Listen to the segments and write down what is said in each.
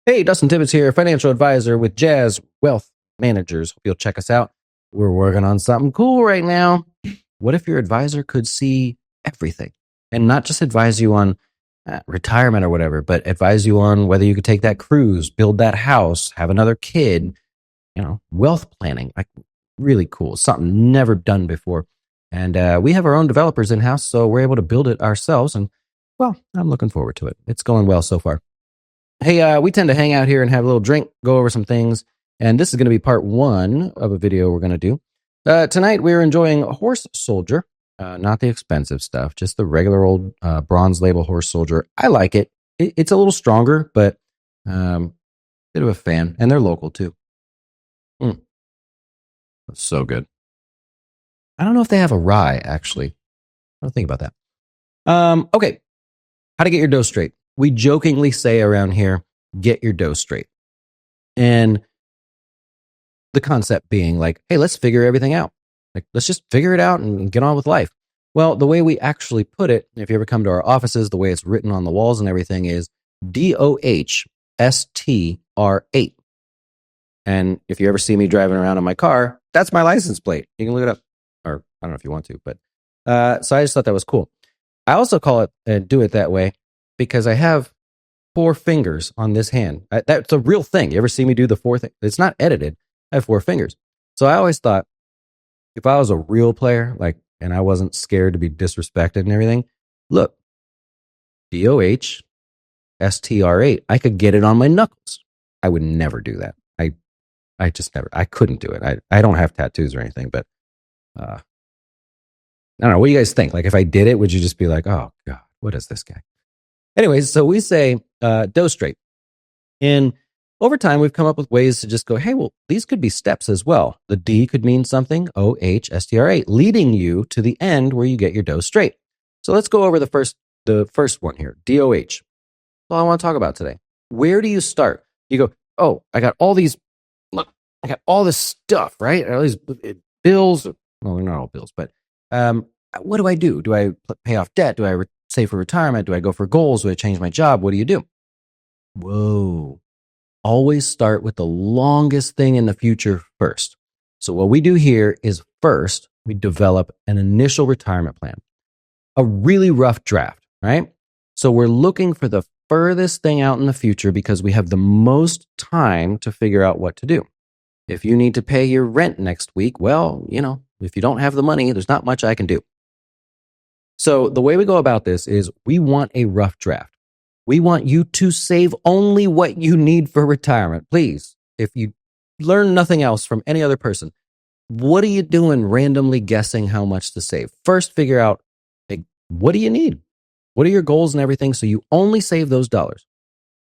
Hey, Dustin Tibbetts here, financial advisor with Jazz Wealth Managers. Hope you'll check us out. We're working on something cool right now. What if your advisor could see everything and not just advise you on retirement or whatever, but advise you on whether you could take that cruise, build that house, have another kid, wealth planning, like really cool, something never done before. And we have our own developers in-house, so we're able to build it ourselves. And, well, I'm looking forward to it. It's going well so far. Hey, we tend to hang out here and have a little drink, go over some things. And this is going to be part one of a video we're going to do. Tonight, we're enjoying Horse Soldier, not the expensive stuff, just the regular old bronze label Horse Soldier. I like it. It's a little stronger, but bit of a fan. And they're local, too. That's so good. I don't know if they have a rye, actually. I don't think about that. Okay. How to get your dough straight. We jokingly say around here, get your dough straight. And the concept being like, hey, let's figure everything out. Like, let's just figure it out and get on with life. Well, the way we actually put it, if you ever come to our offices, the way it's written on the walls and everything is DOHSTR8. And if you ever see me driving around in my car, that's my license plate. You can look it up. Or I don't know if you want to, but so I just thought that was cool. I also call it and do it that way because I have 4 fingers on this hand. That's a real thing. You ever see me do the 4 thing? It's not edited. I have 4 fingers. So I always thought if I was a real player, and I wasn't scared to be disrespected and everything, look, DOHSTR8, I could get it on my knuckles. I would never do that. I just never, I couldn't do it. I don't have tattoos or anything, but I don't know. What do you guys think? Like if I did it, would you just be like, oh God, what is this guy? Anyways, so we say dough straight. And over time, we've come up with ways to just go, hey, well, these could be steps as well. The D could mean something, OHSTR8, leading you to the end where you get your dough straight. So let's go over the first one here, DOH. That's all I want to talk about today. Where do you start? You go, oh, I got all this stuff, right? All these bills. Well, they're not all bills, but what do? Do I pay off debt? Do I save for retirement? Do I go for goals? Do I change my job? What do you do? Whoa. Always start with the longest thing in the future first. So what we do here is first, we develop an initial retirement plan, a really rough draft, right? So we're looking for the furthest thing out in the future because we have the most time to figure out what to do. If you need to pay your rent next week, well, if you don't have the money, there's not much I can do. So the way we go about this is we want a rough draft. We want you to save only what you need for retirement. Please, if you learn nothing else from any other person, what are you doing randomly guessing how much to save? First, figure out, what do you need? What are your goals and everything so you only save those dollars?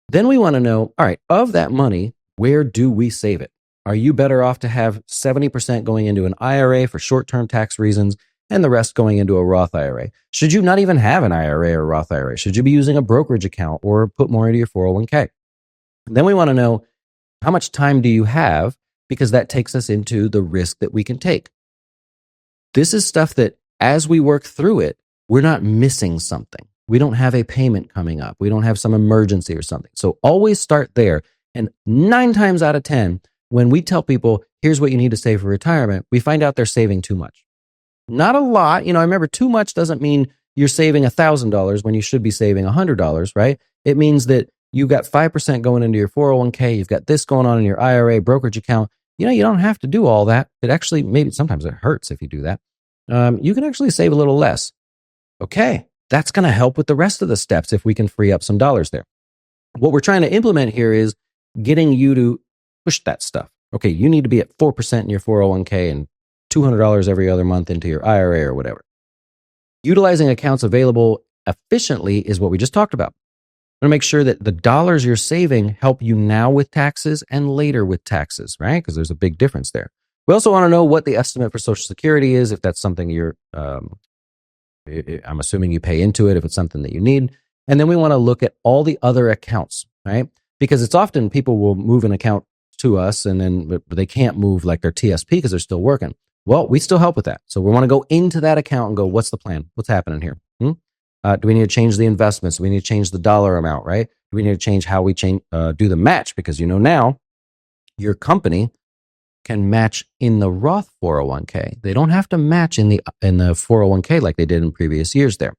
Then we want to know, all right, of that money, where do we save it? Are you better off to have 70% going into an IRA for short-term tax reasons and the rest going into a Roth IRA? Should you not even have an IRA or Roth IRA? Should you be using a brokerage account or put more into your 401k? Then we want to know how much time do you have, because that takes us into the risk that we can take. This is stuff that as we work through it, we're not missing something. We don't have a payment coming up. We don't have some emergency or something. So always start there. And 9 times out of 10, when we tell people, here's what you need to save for retirement, we find out they're saving too much. Not a lot. I remember too much doesn't mean you're saving $1,000 when you should be saving $100, right? It means that you've got 5% going into your 401k. You've got this going on in your IRA brokerage account. You don't have to do all that. It actually, maybe sometimes it hurts if you do that. You can actually save a little less. Okay. That's going to help with the rest of the steps if we can free up some dollars there. What we're trying to implement here is getting you to push that stuff. Okay, you need to be at 4% in your 401k and $200 every other month into your IRA or whatever. Utilizing accounts available efficiently is what we just talked about. Want to make sure that the dollars you're saving help you now with taxes and later with taxes, right? Because there's a big difference there. We also want to know what the estimate for Social Security is, if that's something you're, I'm assuming you pay into it, if it's something that you need. And then we want to look at all the other accounts, right? Because it's often people will move an account to us and then they can't move like their TSP because they're still working. Well, we still help with that. So we want to go into that account and go, what's the plan? What's happening here? Do we need to change the investments? Do we need to change the dollar amount, right? Do Do we need to change how we do the match? Because now your company can match in the Roth 401k. They don't have to match in the 401k like they did in previous years there.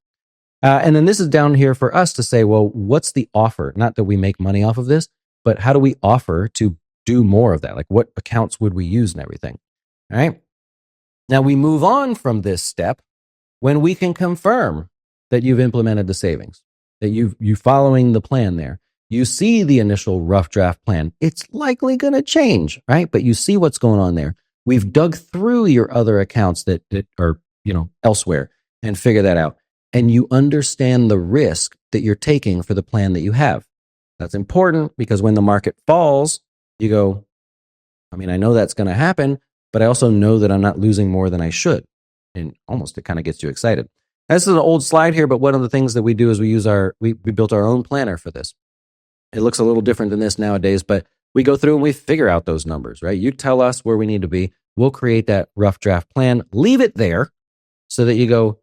And then this is down here for us to say, well, what's the offer? Not that we make money off of this, but how do we offer to do more of that? Like what accounts would we use and everything? All right. Now we move on from this step when we can confirm that you've implemented the savings, that you following the plan there. You see the initial rough draft plan. It's likely going to change, right? But you see what's going on there. We've dug through your other accounts that are, elsewhere and figure that out. And you understand the risk that you're taking for the plan that you have. That's important because when the market falls, you go, I know that's going to happen, but I also know that I'm not losing more than I should. And almost it kind of gets you excited. This is an old slide here, but one of the things that we do is we built our own planner for this. It looks a little different than this nowadays, but we go through and we figure out those numbers, right? You tell us where we need to be. We'll create that rough draft plan, leave it there so that you go,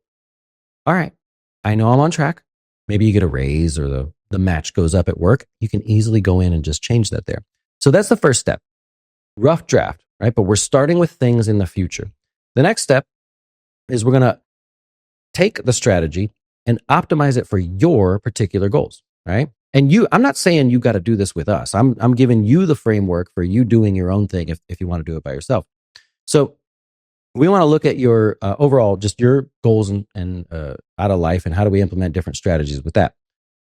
all right, I know I'm on track. Maybe you get a raise or the match goes up at work. You can easily go in and just change that there. So that's the first step, rough draft, right? But we're starting with things in the future. The next step is we're going to take the strategy and optimize it for your particular goals, right? And I'm not saying you got to do this with us. I'm giving you the framework for you doing your own thing if you want to do it by yourself. So we want to look at your overall, just your goals and out of life, and how do we implement different strategies with that?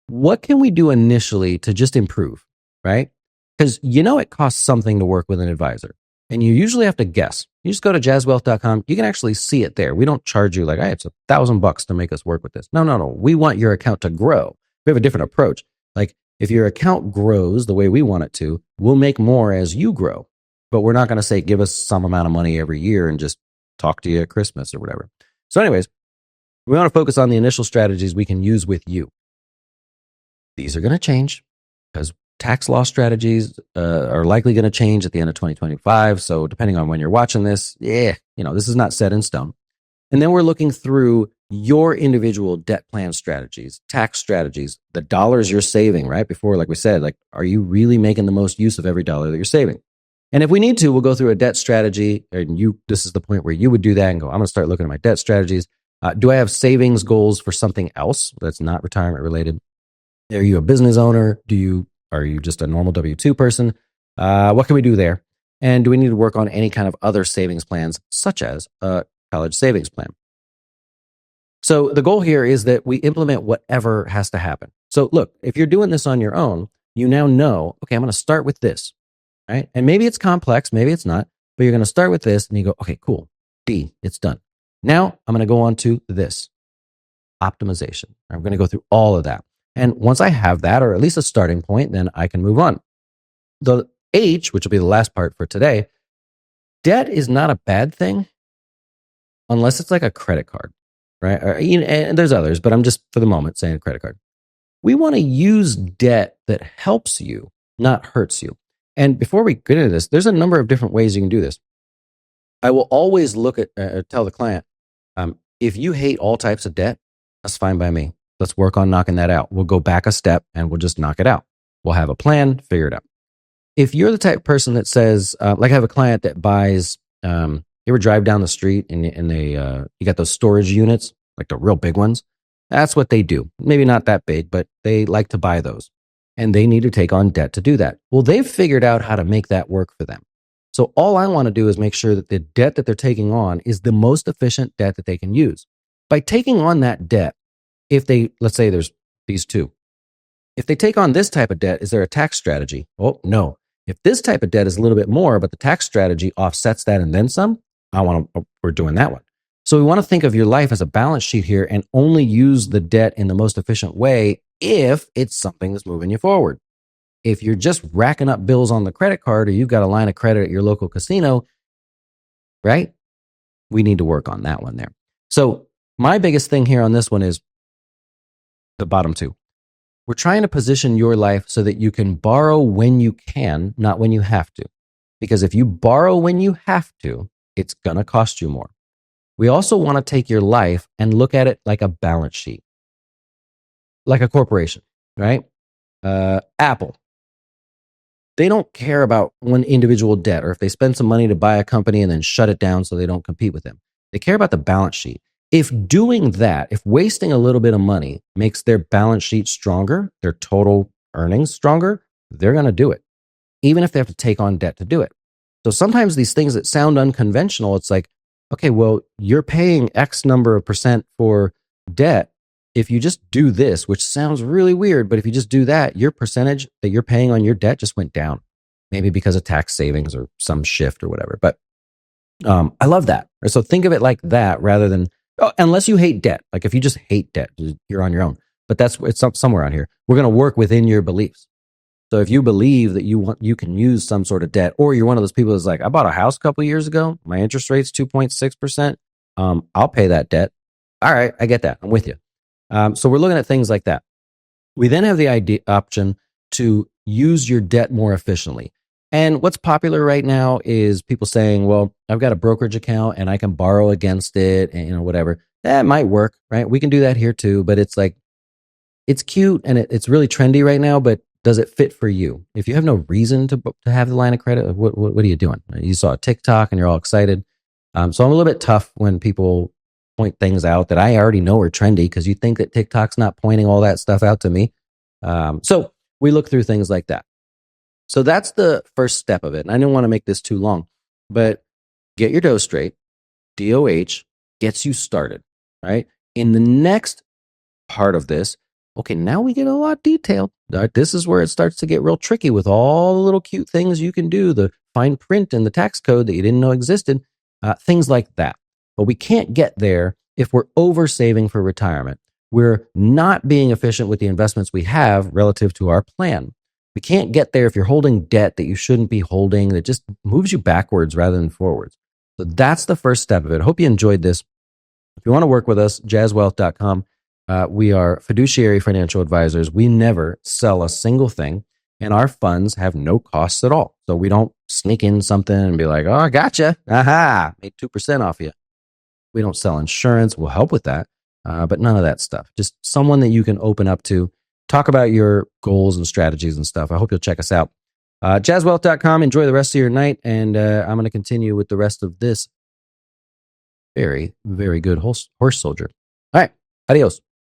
What can we do initially to just improve, right? Because it costs something to work with an advisor, and you usually have to guess. You just go to jazzwealth.com. You can actually see it there. We don't charge you like, hey, it's $1,000 to make us work with this. No. We want your account to grow. We have a different approach. Like if your account grows the way we want it to, we'll make more as you grow. But we're not going to say, give us some amount of money every year and just talk to you at Christmas or whatever. So anyways, we want to focus on the initial strategies we can use with you. These are going to change because tax law strategies are likely going to change at the end of 2025. So depending on when you're watching this, this is not set in stone. And then we're looking through your individual debt plan strategies, tax strategies, the dollars you're saving, right? Before, like we said, are you really making the most use of every dollar that you're saving? And if we need to, we'll go through a debt strategy. And this is the point where you would do that and go, I'm going to start looking at my debt strategies. Do I have savings goals for something else that's not retirement related? Are you a business owner? Are you just a normal W-2 person? What can we do there? And do we need to work on any kind of other savings plans, such as a college savings plan? So the goal here is that we implement whatever has to happen. So look, if you're doing this on your own, you now know, okay, I'm going to start with this, right? And maybe it's complex, maybe it's not, but you're going to start with this and you go, okay, cool. B, it's done. Now I'm going to go on to this, optimization. I'm going to go through all of that. And once I have that, or at least a starting point, then I can move on. The H, which will be the last part for today, debt is not a bad thing unless it's like a credit card, right? And there's others, but I'm just for the moment saying credit card. We want to use debt that helps you, not hurts you. And before we get into this, there's a number of different ways you can do this. I will always look at, tell the client, if you hate all types of debt, that's fine by me. Let's work on knocking that out. We'll go back a step and we'll just knock it out. We'll have a plan, figure it out. If you're the type of person that says, like I have a client that buys, you ever drive down the street and you got those storage units, like the real big ones? That's what they do. Maybe not that big, but they like to buy those. And they need to take on debt to do that. Well, they've figured out how to make that work for them. So all I want to do is make sure that the debt that they're taking on is the most efficient debt that they can use. By taking on that debt, let's say there's these two. If they take on this type of debt, is there a tax strategy? Oh, no. If this type of debt is a little bit more, but the tax strategy offsets that and then some, we're doing that one. So we want to think of your life as a balance sheet here and only use the debt in the most efficient way if it's something that's moving you forward. If you're just racking up bills on the credit card or you've got a line of credit at your local casino, right? We need to work on that one there. So my biggest thing here on this one is the bottom two. We're trying to position your life so that you can borrow when you can, not when you have to. Because if you borrow when you have to, it's going to cost you more. We also want to take your life and look at it like a balance sheet, like a corporation, right? Apple, they don't care about one individual debt or if they spend some money to buy a company and then shut it down so they don't compete with them. They care about the balance sheet. If doing that, if wasting a little bit of money makes their balance sheet stronger, their total earnings stronger, they're going to do it, even if they have to take on debt to do it. So sometimes these things that sound unconventional, it's like, okay, well, you're paying X number of percent for debt. If you just do this, which sounds really weird, but if you just do that, your percentage that you're paying on your debt just went down, maybe because of tax savings or some shift or whatever. But I love that. So think of it like that rather than, unless you hate debt. Like if you just hate debt, you're on your own. But it's somewhere on here. We're going to work within your beliefs. So if you believe that you can use some sort of debt, or you're one of those people that's like, I bought a house a couple of years ago, my interest rate's 2.6%. I'll pay that debt. All right, I get that. I'm with you. So we're looking at things like that. We then have the option to use your debt more efficiently. And what's popular right now is people saying, well, I've got a brokerage account and I can borrow against it and whatever. That might work, right? We can do that here too, but it's like, it's cute and it's really trendy right now, but does it fit for you? If you have no reason to have the line of credit, what are you doing? You saw a TikTok and you're all excited. So I'm a little bit tough when people point things out that I already know are trendy because you think that TikTok's not pointing all that stuff out to me. So we look through things like that. So that's the first step of it. And I didn't want to make this too long, but get your dough straight. DOH gets you started, right? In the next part of this, okay, now we get a lot detailed. Right? This is where it starts to get real tricky with all the little cute things you can do, the fine print in the tax code that you didn't know existed, things like that. But we can't get there if we're over saving for retirement. We're not being efficient with the investments we have relative to our plan. We can't get there if you're holding debt that you shouldn't be holding, that just moves you backwards rather than forwards. So that's the first step of it. I hope you enjoyed this. If you want to work with us, jazzwealth.com. We are fiduciary financial advisors. We never sell a single thing, and our funds have no costs at all. So we don't sneak in something and be like, oh, I gotcha. Aha, made 2% off you. We don't sell insurance. We'll help with that, but none of that stuff. Just someone that you can open up to, talk about your goals and strategies and stuff. I hope you'll check us out. Jazzwealth.com. Enjoy the rest of your night, and I'm going to continue with the rest of this very, very good horse soldier. All right. Adios.